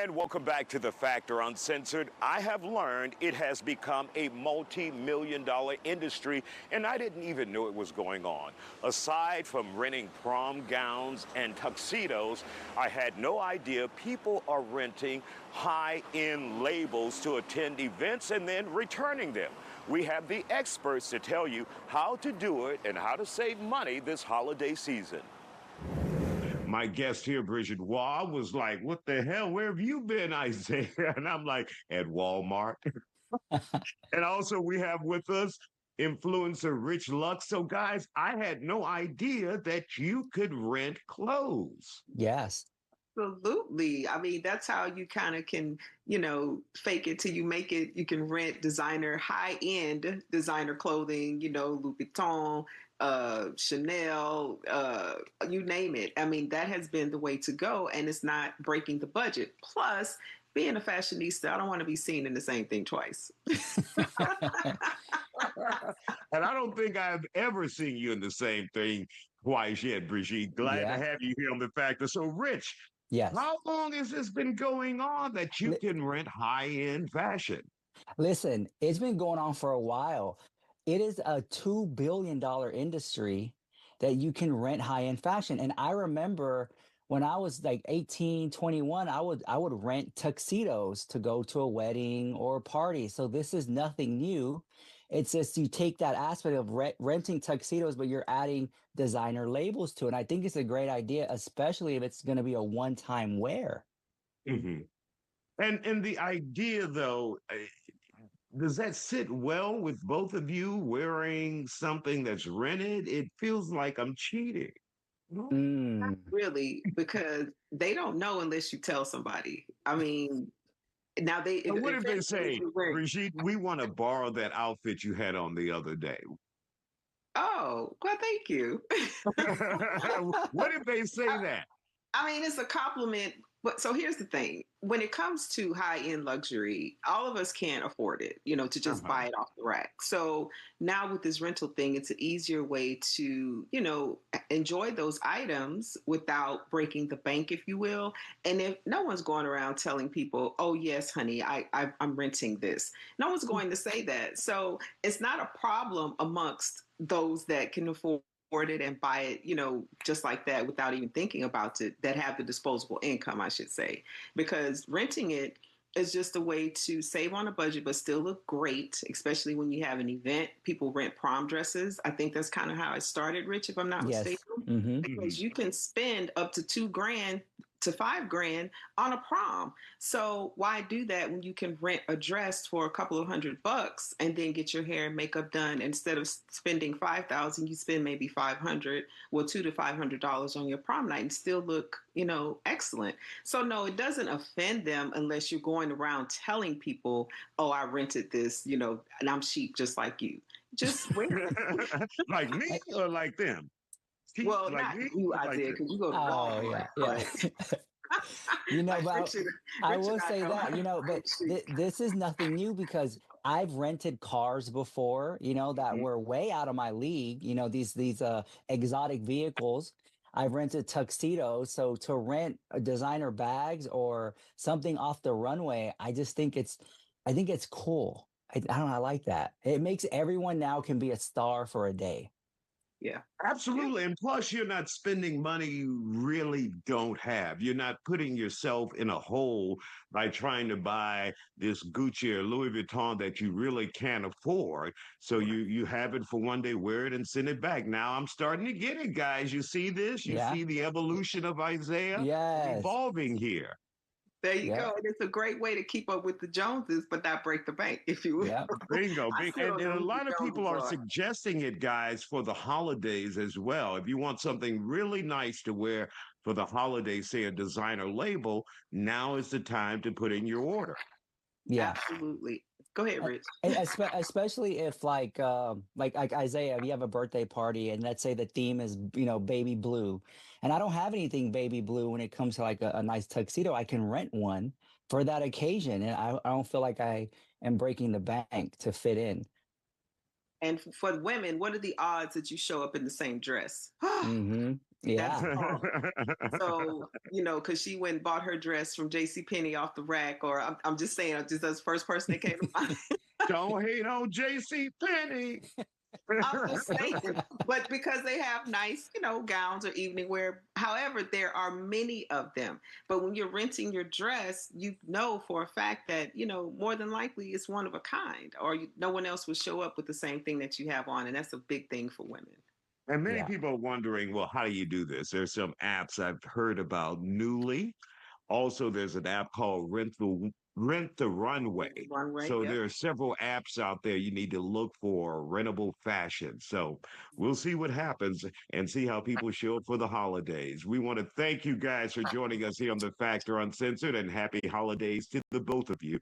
And welcome back to The Factor Uncensored. I have learned it has become a multi-million-dollar industry, and I didn't even know it was going on. Aside from renting prom gowns and tuxedos, I had no idea people are renting high-end labels to attend events and then returning them. We have the experts to tell you how to do it and how to save money this holiday season. My guest here, Bridget Waugh, was like, what the hell? Where have you been, Isaiah? And I'm like, at Walmart. And also we have with us influencer Rich Lux. So guys, I had no idea that you could rent clothes. Yes. Absolutely. I mean, that's how you kind of can, fake it till you make it. You can rent designer, high-end designer clothing, Louis Vuitton, Chanel, you name it. I mean, that has been the way to go, and it's not breaking the budget. Plus, being a fashionista, I don't want to be seen in the same thing twice. And I don't think I've ever seen you in the same thing twice yet, Brigitte. Glad to have you here on The Factor. So, Rich, yes. How long has this been going on that you can rent high-end fashion? Listen, it's been going on for a while. It is a $2 billion industry that you can rent high-end fashion. And I remember when I was like 18, 21, I would rent tuxedos to go to a wedding or a party. So this is nothing new. It's just you take that aspect of renting tuxedos, but you're adding designer labels to it. And I think it's a great idea, especially if it's going to be a one-time wear. Mm-hmm. And the idea, though, does that sit well with both of you wearing something that's rented? It feels like I'm cheating. Not really, because they don't know unless you tell somebody. I mean, now what if they say, Brigitte, we want to borrow that outfit you had on the other day? Oh, well, thank you. What if they say that? I mean, it's a compliment. But so here's the thing. When it comes to high-end luxury, all of us can't afford it, to just buy it off the rack. So now with this rental thing, it's an easier way to, enjoy those items without breaking the bank, if you will. And if no one's going around telling people, oh, yes, honey, I'm renting this. No one's going to say that. So it's not a problem amongst those that can afford it and buy it, just like that without even thinking about it, that have the disposable income, I should say, because renting it is just a way to save on a budget, but still look great, especially when you have an event. People rent prom dresses. I think that's kind of how it started, Rich, if I'm not mistaken, because you can spend up to $2,000 to $5,000 on a prom. So why do that when you can rent a dress for a couple of $100 and then get your hair and makeup done? Instead of spending $5,000, you spend maybe $500, well, $200 to $500 on your prom night and still look, excellent. So no, it doesn't offend them unless you're going around telling people, oh, I rented this, and I'm cheap just like you. Just wear it. Like me or like them? Well, like not you, Isaiah, because you go to Walmart. But I will say that, but this is nothing new because I've rented cars before, that were way out of my league, these exotic vehicles. I've rented tuxedos. So to rent designer bags or something off the runway, I think it's cool. I don't know. I like that. It makes everyone now can be a star for a day. Yeah, absolutely. And plus, you're not spending money you really don't have. You're not putting yourself in a hole by trying to buy this Gucci or Louis Vuitton that you really can't afford. So you have it for one day, wear it, and send it back. Now I'm starting to get it, guys. You see this? You see the evolution of Isaiah evolving here. There you go. And it's a great way to keep up with the Joneses, but not break the bank, if you will. Yeah. Bingo. And a lot of people are suggesting it, guys, for the holidays as well. If you want something really nice to wear for the holidays, say a designer label, now is the time to put in your order. Yeah, absolutely. Go ahead, Rich. Especially if like Isaiah, if you have a birthday party and let's say the theme is, baby blue, and I don't have anything baby blue when it comes to like a nice tuxedo, I can rent one for that occasion. And I don't feel like I am breaking the bank to fit in. And for women, what are the odds that you show up in the same dress? That's Yeah. all. So, because she went and bought her dress from J.C. Penney off the rack, or I'm just saying, just as the first person that came to mind. Don't hate on J.C. Penney. I'm just saying, but because they have nice, gowns or evening wear. However, there are many of them. But when you're renting your dress, you know for a fact that, more than likely it's one of a kind, or no one else will show up with the same thing that you have on. And that's a big thing for women. And many Yeah. people are wondering, well, how do you do this? There's some apps I've heard about newly. Also, there's an app called Rent the Runway. Runway, So yep. there are several apps out there you need to look for rentable fashion. So we'll see what happens and see how people show up for the holidays. We want to thank you guys for joining us here on The Factor Uncensored, and happy holidays to the both of you.